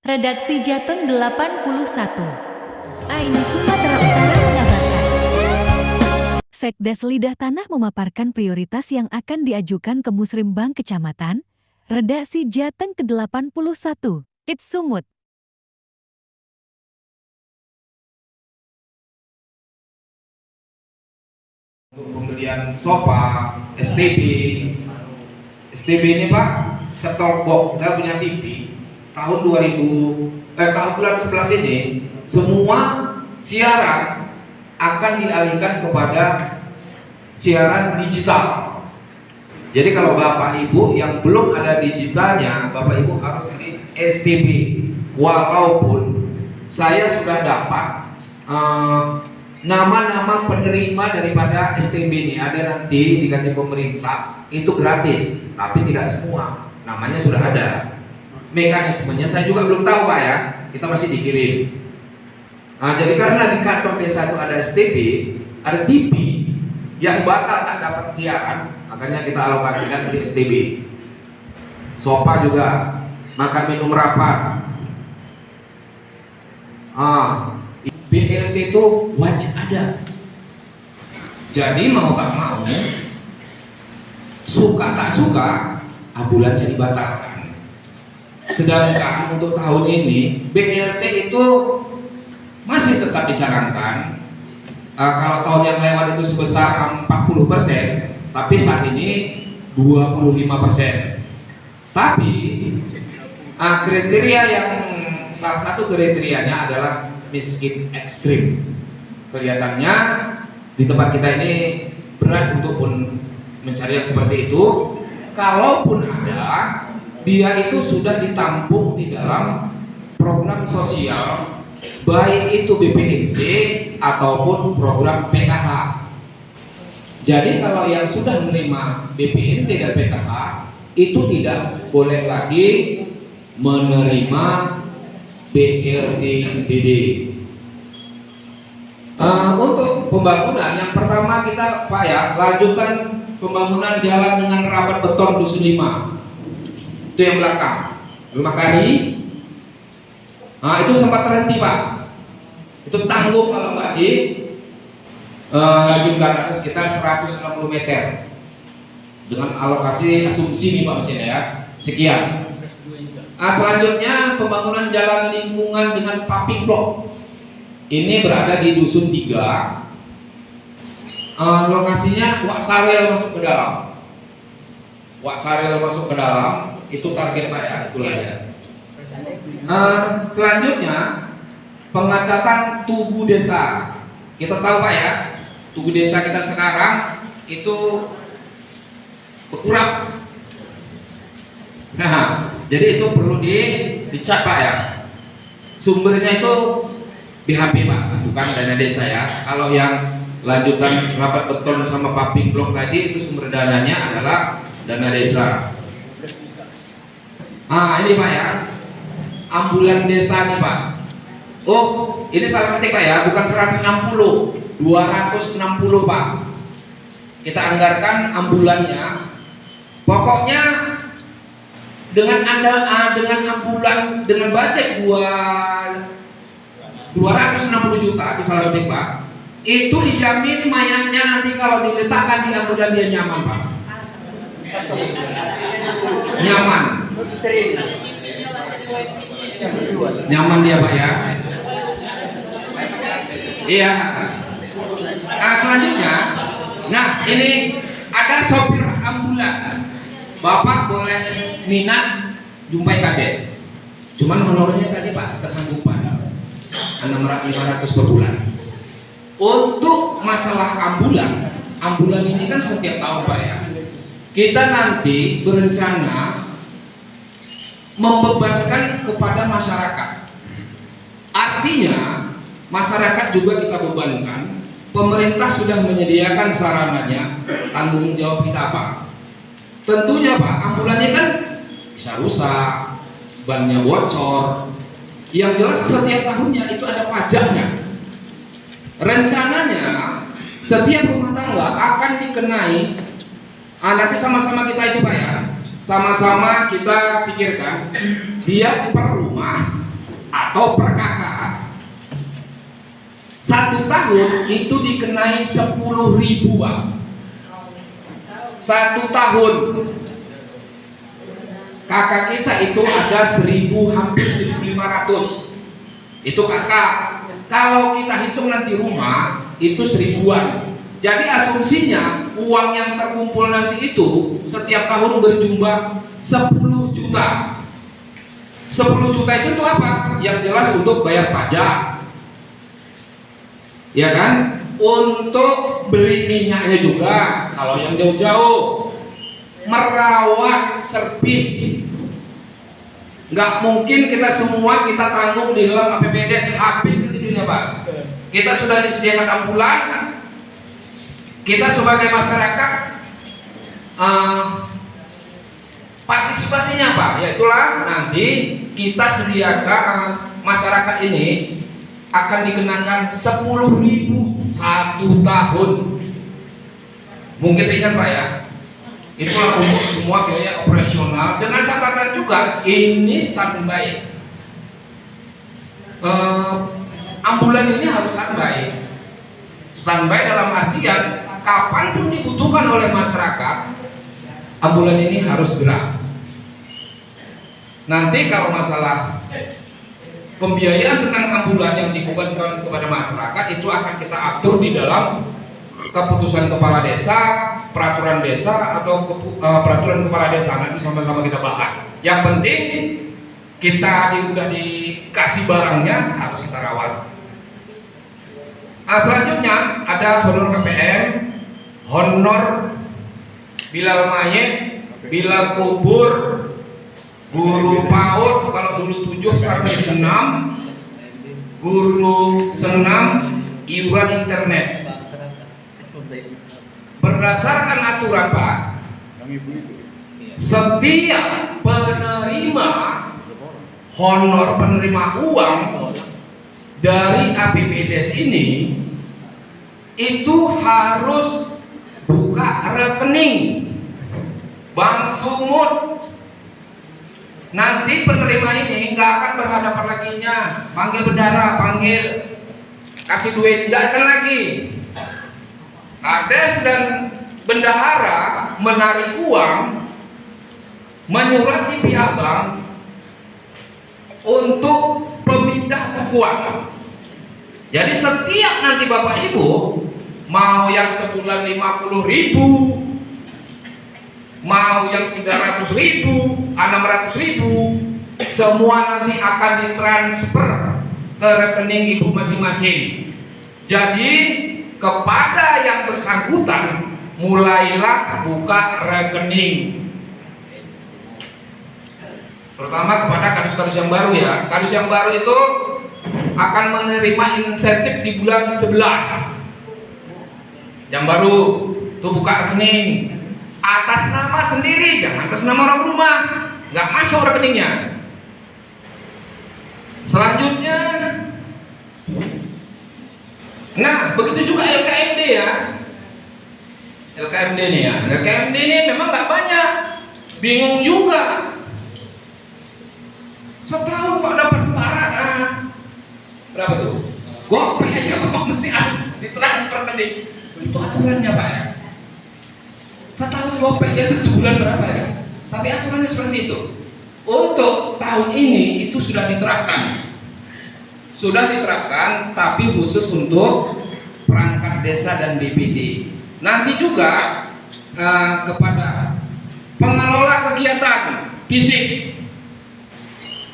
Redaksi Jateng 81. AINI Sumatera Utara mengabarkan. Sekdes Lidah Tanah memaparkan prioritas yang akan diajukan ke Musrimbang Kecamatan. Redaksi Jateng ke-81. It's Sumut. Untuk pembelian sofa, STB ini Pak, set-top box, kita punya TV tahun bulan 11 ini semua siaran akan dialihkan kepada siaran digital. Jadi kalau Bapak Ibu yang belum ada digitalnya, Bapak Ibu harus beli STB. Walaupun saya sudah dapat nama-nama penerima daripada STB ini, ada nanti dikasih pemerintah itu gratis, tapi tidak semua namanya sudah ada. Mekanismenya saya juga belum tahu Pak ya, kita masih dikirim. Nah, jadi karena di kantor desa itu ada STB, ada TV yang bakal tak dapat siaran, makanya kita alokasikan beli STB. Sofa juga, makan minum rapat. BLT itu wajib ada. Jadi mau gak mau, suka tak suka, ambulannya dibatalkan. Sedangkan untuk tahun ini BLT itu masih tetap dicanangkan. Kalau tahun yang lewat itu sebesar 40%, tapi saat ini 25%. Tapi kriteria yang salah satu kriterianya adalah miskin ekstrim. Kelihatannya di tempat kita ini berat untuk pun mencari yang seperti itu. Kalaupun ada, dia itu sudah ditampung di dalam program sosial, baik itu BPNT ataupun program PKH. Jadi kalau yang sudah menerima BPNT dan PKH itu tidak boleh lagi menerima BRTDD. Untuk pembangunan yang pertama kita Pak ya, lanjutkan pembangunan jalan dengan rapat beton Dusun 5. Itu yang belakang, rumah kari. Itu sempat terhenti Pak. Itu tanggung kalau nggak lanjutkan, ada sekitar 160 meter dengan alokasi asumsi nih Pak mesinnya ya, sekian. Selanjutnya pembangunan jalan lingkungan dengan paving block. Ini berada di Dusun 3. Lokasinya Waksarel masuk ke dalam. Waksarel masuk ke dalam, itu target Pak ya, itulah ya. Selanjutnya pengecatan tugu desa. Kita tahu Pak ya, tugu desa kita sekarang itu berkurang. Nah, jadi itu perlu dicat Pak ya. Sumbernya itu BHP Pak, bukan dana desa ya. Kalau yang lanjutan rapat beton sama paving block tadi itu sumber dananya adalah dana desa. Ini Pak ya, ambulan desa nih Pak. Oh, ini salah ketik Pak ya, bukan 160, 260 Pak. Kita anggarkan ambulannya. Pokoknya dengan ambulan dengan budget 260 juta, itu salah ketik Pak. Itu dijamin mayatnya nanti kalau diletakkan di ambulan dia nyaman Pak. Nyaman. Nyaman dia Pak ya. Iya. Selanjutnya, nah ini ada sopir ambulan. Bapak boleh minat jumpai kades. Cuman honornya tadi Pak kesanggupan 500 per bulan. Untuk masalah ambulan ini kan setiap tahun Pak ya. Kita nanti berencana membebankan kepada masyarakat. Artinya masyarakat juga kita bebankan. Pemerintah sudah menyediakan sarananya, tanggung jawab kita apa? Tentunya Pak, ambulannya kan bisa rusak, bannya bocor. Yang jelas setiap tahunnya itu ada pajaknya. Rencananya setiap rumah tangga akan dikenai. Nanti sama-sama kita itu Pak ya, sama-sama kita pikirkan dia per rumah atau per kakak. 1 tahun itu dikenai 10.000 Pak. 1 tahun kakak kita itu ada 1.000, hampir 1.500. Itu kakak. Kalau kita hitung nanti rumah itu 1.000-an. Jadi asumsinya uang yang terkumpul nanti itu setiap tahun berjumlah 10 juta. 10 juta itu tuh apa? Yang jelas untuk bayar pajak, ya kan? Untuk beli minyaknya juga kalau yang jauh-jauh, merawat servis. Nggak mungkin kita semua kita tanggung di dalam APBD habis tentunya Pak. Kita sudah disediakan ambulan, kita sebagai masyarakat partisipasinya Pak, yaitulah nanti kita sediakan masyarakat ini akan dikenakan 10.000 1 tahun. Mungkin ringan Pak ya. Itulah untuk semua biaya operasional, dengan catatan juga ini standby. Ambulan ini harus standby. Standby dalam artian kapanpun dibutuhkan oleh masyarakat, ambulan ini harus gerak. Nanti kalau masalah pembiayaan tentang ambulan yang dibebankan kepada masyarakat itu akan kita atur di dalam keputusan kepala desa, peraturan desa, atau peraturan kepala desa. Nanti sama-sama kita bahas. Yang penting kita udah dikasih barangnya, harus kita rawat. Selanjutnya ada honor KPM, honor bilal mayit, bilal kubur, guru PAUD, kalau dulu 7 sekarang jadi 6, guru senam, iuran internet. Berdasarkan aturan Pak, setiap penerima honor, penerima uang dari APBDes ini itu harus buka rekening bank sumut. Nanti penerima ini nggak akan berhadapan laginya, panggil bendara, panggil kasih duit, nggak akan lagi. Kades dan bendahara menarik uang, menyurati pihak bank untuk pemindah bukuan. Jadi setiap nanti Bapak Ibu mau yang sebulan 50.000, mau yang 300.000, 600.000, semua nanti akan ditransfer ke rekening Ibu masing-masing. Jadi kepada yang bersangkutan mulailah buka rekening. Terutama kepada kadus-kadus yang baru ya. Kadus yang baru itu akan menerima insentif di bulan 11. Yang baru tuh buka rekening atas nama sendiri, jangan atas nama orang rumah, nggak masuk rekeningnya. Selanjutnya, nah begitu juga LKMD ya. LKMD nih ya, LKMD ini memang nggak banyak, bingung juga. Setahun kok dapat berapa tuh? Gopay aja kok masih harus ditransfer rekening. Itu aturannya Pak ya. Setahun Gopay aja 1 bulan berapa ya? Tapi aturannya seperti itu. Untuk tahun ini itu sudah diterapkan. Sudah diterapkan, tapi khusus untuk perangkat desa dan BPD. Nanti juga kepada pengelola kegiatan fisik,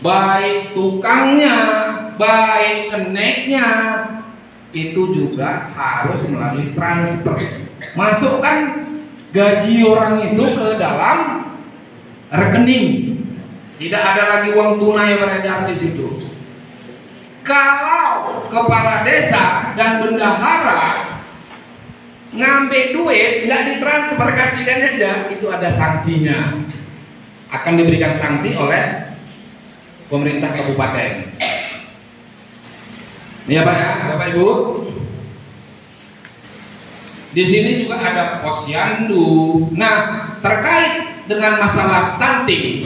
baik tukangnya, baik keneknya, itu juga harus melalui transfer. Masukkan gaji orang itu ke dalam rekening. Tidak ada lagi uang tunai yang beredar di situ. Kalau kepala desa dan bendahara ngambil duit nggak ditransfer, kasihkan aja, itu ada sanksinya. Akan diberikan sanksi oleh pemerintah kabupaten. Ini ya Pak ya, Bapak Ibu. Di sini juga ada posyandu. Nah, terkait dengan masalah stunting,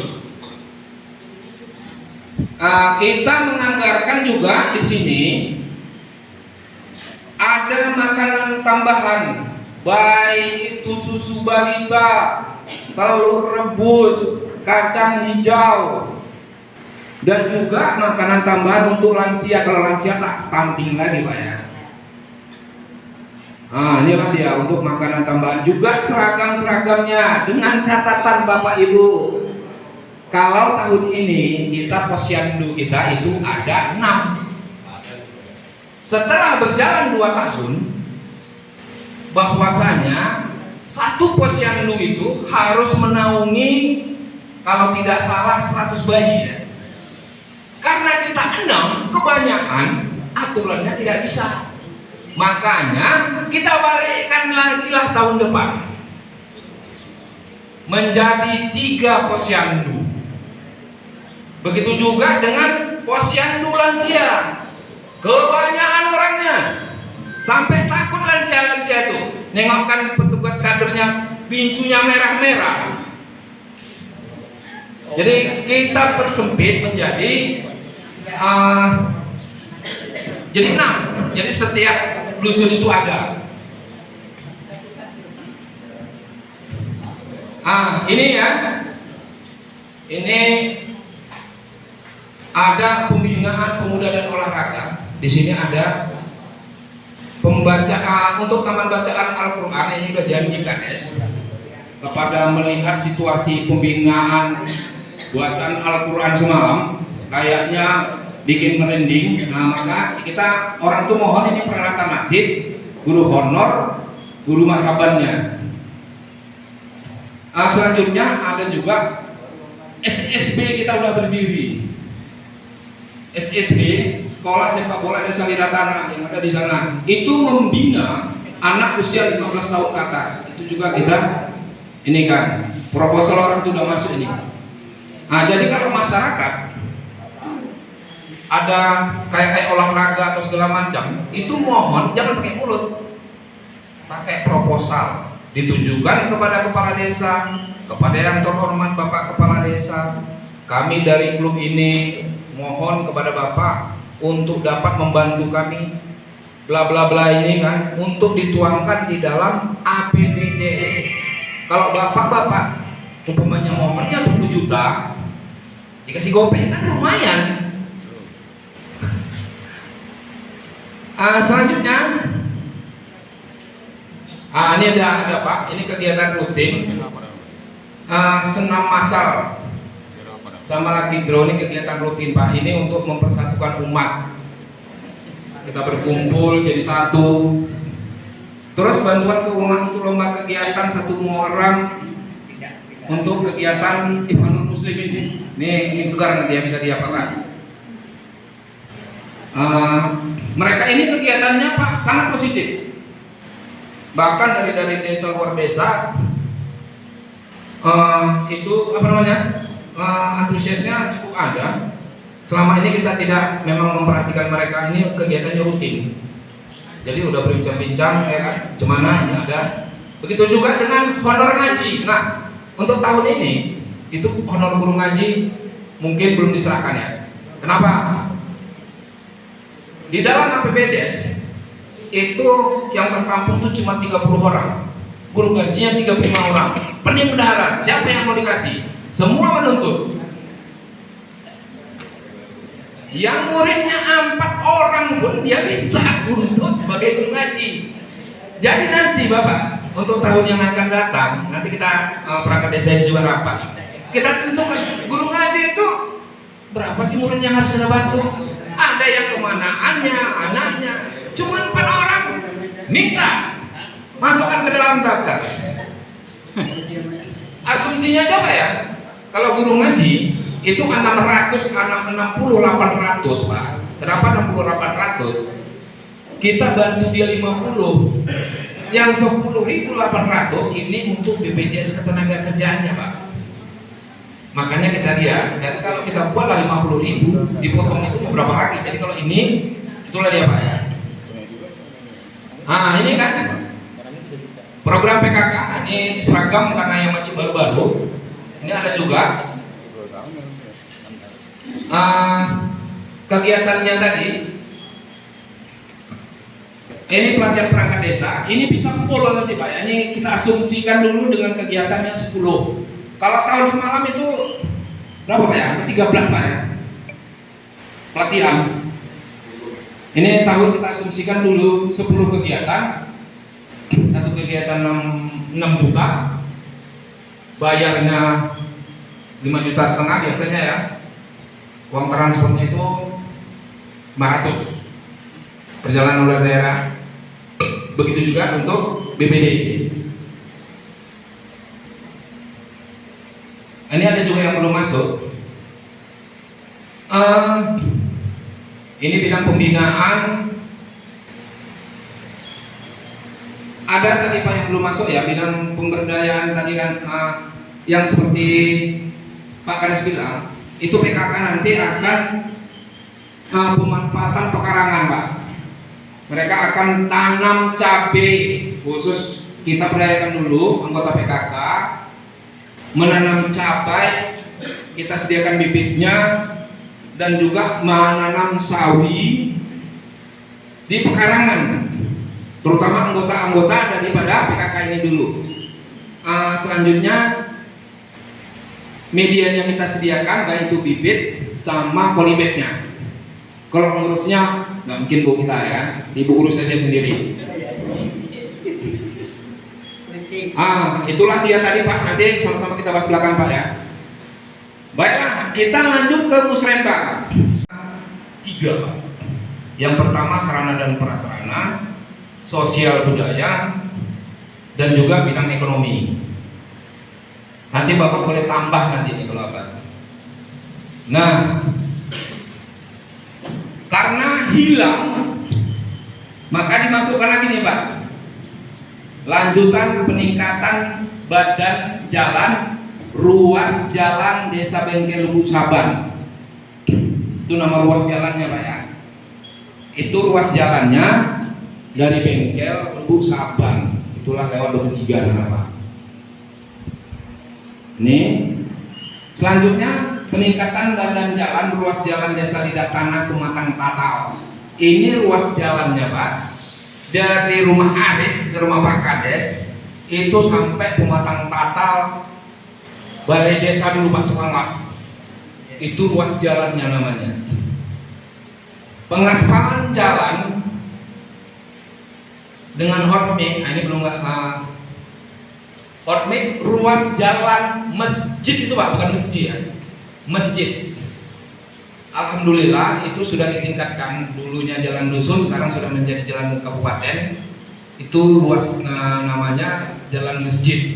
Kita menganggarkan juga di sini ada makanan tambahan, baik itu susu balita, telur rebus, kacang hijau, dan juga makanan tambahan untuk lansia. Kalau lansia tak stunting lagi Pak ya. Inilah dia untuk makanan tambahan, juga seragam-seragamnya dengan catatan Bapak Ibu. Kalau tahun ini kita posyandu kita itu ada 6. Setelah berjalan 2 tahun, bahwasanya satu posyandu itu harus menaungi kalau tidak salah 100 bayi ya. Karena kita 6, kebanyakan aturannya tidak bisa. Makanya kita balikkan lagi lah tahun depan menjadi 3 posyandu. Begitu juga dengan posyandu lansia. Kebanyakan orangnya sampai takut lansia-lansia itu nengokkan petugas kadernya, pincunya merah-merah. Jadi kita persempit menjadi jadi 6. Jadi setiap dusun itu ada. Ini ya. Ini ada pembinaan pemuda dan olahraga. Di sini ada pembacaan untuk taman bacaan Al-Quran. Ini sudah janji Kades kepada melihat situasi pembinaan bacaan Al-Quran semalam kayaknya bikin merinding. Maka kita orang tuh mohon ini peralatan masjid, guru honor, guru marhabannya. Selanjutnya ada juga SSB, kita udah berdiri. SSB, Sekolah Sepak Bola Desa Lidatana yang ada di sana, itu membina anak usia 15 tahun ke atas. Itu juga kita ini kan proposal orang itu udah masuk ini. Jadi kalau masyarakat ada kayak olahraga atau segala macam, itu mohon jangan pakai mulut, pakai proposal, ditujukan kepada kepala desa, kepada yang terhormat Bapak Kepala Desa. Kami dari klub ini mohon kepada Bapak untuk dapat membantu kami bla bla bla ini kan, untuk dituangkan di dalam APBD. Kalau bapak-bapak umpamanya momennya 10 juta dikasih gopay kan lumayan. Selanjutnya ini ada Pak, ini kegiatan rutin senam massal sama lagi drone, kegiatan rutin Pak. Ini untuk mempersatukan umat, kita berkumpul jadi satu. Terus bantuan keuangan untuk lomba kegiatan 1 Muharram untuk kegiatan Ikhwanul Muslim ini. Ini segar nanti ya bisa diapakan. Mereka ini kegiatannya Pak sangat positif. Bahkan dari desa luar desa itu apa namanya? Antusiasnya cukup ada. Selama ini kita tidak memang memperhatikan mereka, ini kegiatannya rutin. Jadi udah berbincang-bincang ya kan, gimana ini ada. Begitu juga dengan honor ngaji. Nah, untuk tahun ini itu honor guru ngaji mungkin belum diserahkan ya. Kenapa? Di dalam APBDes itu yang terkampung itu cuma 30 orang. Guru gajinya 35 orang. Pening bendahara, siapa yang mau dikasih? Semua menuntut. Yang muridnya 4 orang pun dia minta untuk sebagai guru ngaji. Jadi nanti Bapak, untuk tahun yang akan datang, nanti kita perangkat desa ini juga rapat. Kita tentukan guru ngaji itu berapa sih murid yang harus kita bantu. Ada yang kemanaannya, anaknya, cuma 4 orang minta masukkan ke dalam daftar. Asumsinya coba ya, kalau guru ngaji itu 600, 60, 800 Pak. Kenapa 60, 800? Kita bantu dia 50. Yang 10.800 ini untuk BPJS ketenaga kerjaannya Pak. Makanya kita lihat, dan kalau kita buat 50.000, dipotong itu berapa lagi? Jadi kalau ini, itulah dia Pak ya. Ini kan program PKK, ini seragam karena yang masih baru-baru. Ini ada juga kegiatannya tadi, ini pelatihan perangkat desa, ini bisa full nanti Pak ya. Ini kita asumsikan dulu dengan kegiatannya 10. Kalau tahun semalam itu berapa Pak ya? 13 Pak ya, pelatihan. Ini tahun kita asumsikan dulu 10 kegiatan, satu kegiatan 6 juta, bayarnya 5,5 juta biasanya ya. Uang transportnya itu 500 perjalanan luar daerah. Begitu juga untuk BPD. Ini ada juga yang belum masuk. Ini bidang pembinaan. Ada tadi Pak yang belum masuk ya, bidang pemberdayaan tadi kan, yang seperti Pak Kades bilang, itu PKK nanti akan pemanfaatan pekarangan Pak. Mereka akan tanam cabai khusus. Kita berdayakan dulu anggota PKK menanam cabai, kita sediakan bibitnya, dan juga menanam sawi di pekarangan, terutama anggota-anggota daripada PKK ini dulu. Selanjutnya medianya kita sediakan, baik itu bibit sama polybagnya. Kalau ngurusnya nggak mungkin Bu kita ya, Ibu urus aja sendiri. Itulah dia tadi Pak, nanti sama-sama kita bahas belakang Pak ya. Baiklah, kita lanjut ke musrenbang 3 Pak. Yang pertama sarana dan prasarana, sosial budaya, dan juga bidang ekonomi. Nanti Bapak boleh tambah nanti nih kalau apa. Nah, karena hilang, maka dimasukkan lagi nih Pak, lanjutan peningkatan badan jalan, ruas jalan Desa Bengkel Lubuk Saban. Itu nama ruas jalannya Pak ya. Itu ruas jalannya dari Bengkel Lubuk Saban, itulah lewat 23 nama. Ini selanjutnya peningkatan badan jalan ruas jalan Desa Lidah Tanah Pematang Tatal. Ini ruas jalannya Pak, dari rumah Aris ke rumah Pak Kades itu sampai Pematang Tatal, Balai Desa dulu Pak Tukang Las. Itu ruas jalannya namanya. Pengaspalan jalan dengan hotmix, ini belum hotmix ruas jalan masjid itu Pak, bukan masjid ya, masjid. Alhamdulillah itu sudah ditingkatkan. Dulunya jalan dusun, sekarang sudah menjadi jalan kabupaten. Itu ruas namanya jalan masjid.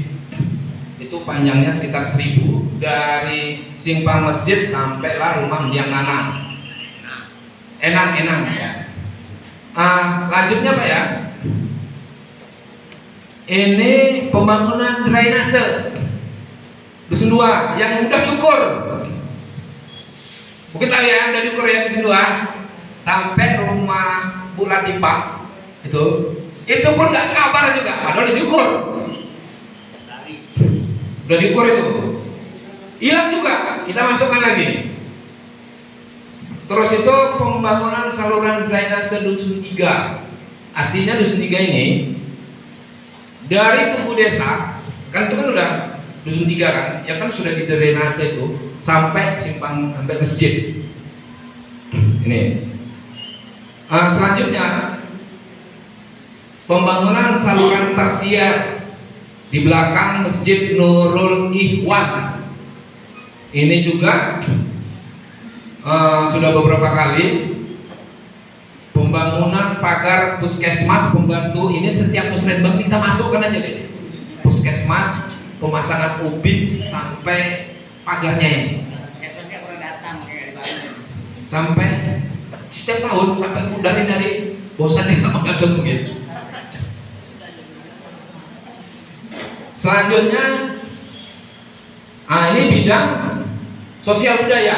Itu panjangnya sekitar 1000 dari simpang masjid sampailah rumah Mendiang Nanang. Enang ya. Lanjutnya Pak ya. Ini pembangunan drainase Dusun 2 yang udah diukur. Mungkin tahu ya, udah diukur ya Dusun 2 sampai rumah Bu Latifah itu pun nggak kabar juga, padahal udah diukur. Udah diukur itu. Hilang juga, kita masukkan lagi. Terus itu pembangunan saluran drainase Dusun 3. Artinya Dusun 3 ini dari tubuh desa, kan itu kan udah Dusun 3 kan, ya kan sudah di drainase itu sampai simpang, sampai masjid. Ini. Selanjutnya pembangunan saluran tersier di belakang Masjid Nurul Ikhwan. Ini juga sudah beberapa kali. Pembangunan pagar puskesmas pembantu, ini setiap musrenbang kita masukkan aja deh. Puskesmas, pemasangan ubin sampai pagarnya ini. Sampai setiap tahun sampai dari bosan yang nggak mengaduk mungkin. Selanjutnya, ini bidang sosial budaya.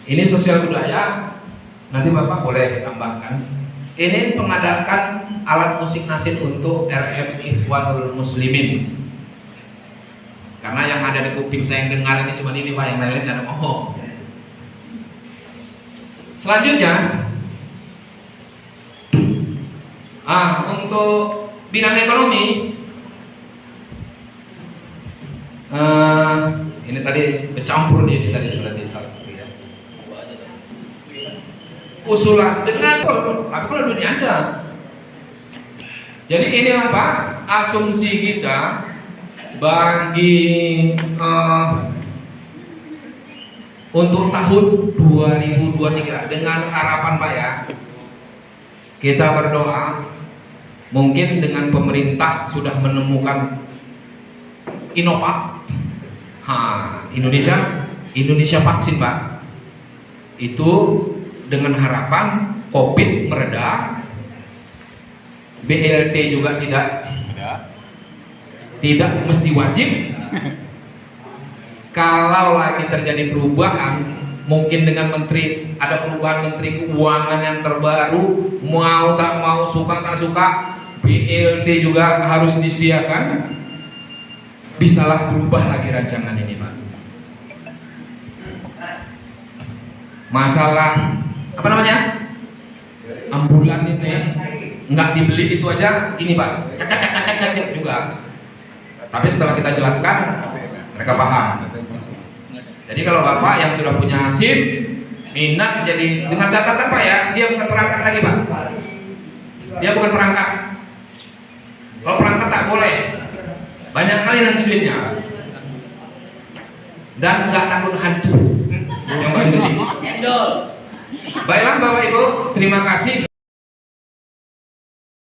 Ini sosial budaya, nanti Bapak boleh tambahkan. Ini mengadakan alat musik nasyid untuk RM Ikhwanul Muslimin. Karena yang ada di kuping saya yang dengar ini cuma ini Pak, yang lain ada Selanjutnya, untuk bidang ekonomi, ini tadi bercampur nih tadi berarti salah ya. Usulan dengan tapi kalau dunia Anda. Jadi inilah Pak asumsi kita bagi untuk tahun 2023 dengan harapan Pak ya, kita berdoa mungkin dengan pemerintah sudah menemukan Inovac, Indonesia vaksin Pak, itu dengan harapan COVID mereda, BLT juga tidak mesti wajib. Kalau lagi terjadi perubahan, mungkin dengan ada perubahan menteri keuangan yang terbaru, mau tak mau, suka tak suka, BLT juga harus disediakan. Bisalah berubah lagi rancangan ini Pak. Masalah apa namanya? Ambulan ini nggak dibeli itu aja ini Pak, cacak juga. Tapi setelah kita jelaskan, mereka paham. Jadi kalau Bapak yang sudah punya SIM, minat jadi dengan catatan Pak ya, dia bukan perangkat lagi Pak. Dia bukan perangkat. Kalau perangkat tak boleh, banyak kali nanti duitnya. Dan nggak takut hantu. Yang paling penting. Baiklah Bapak Ibu, terima kasih.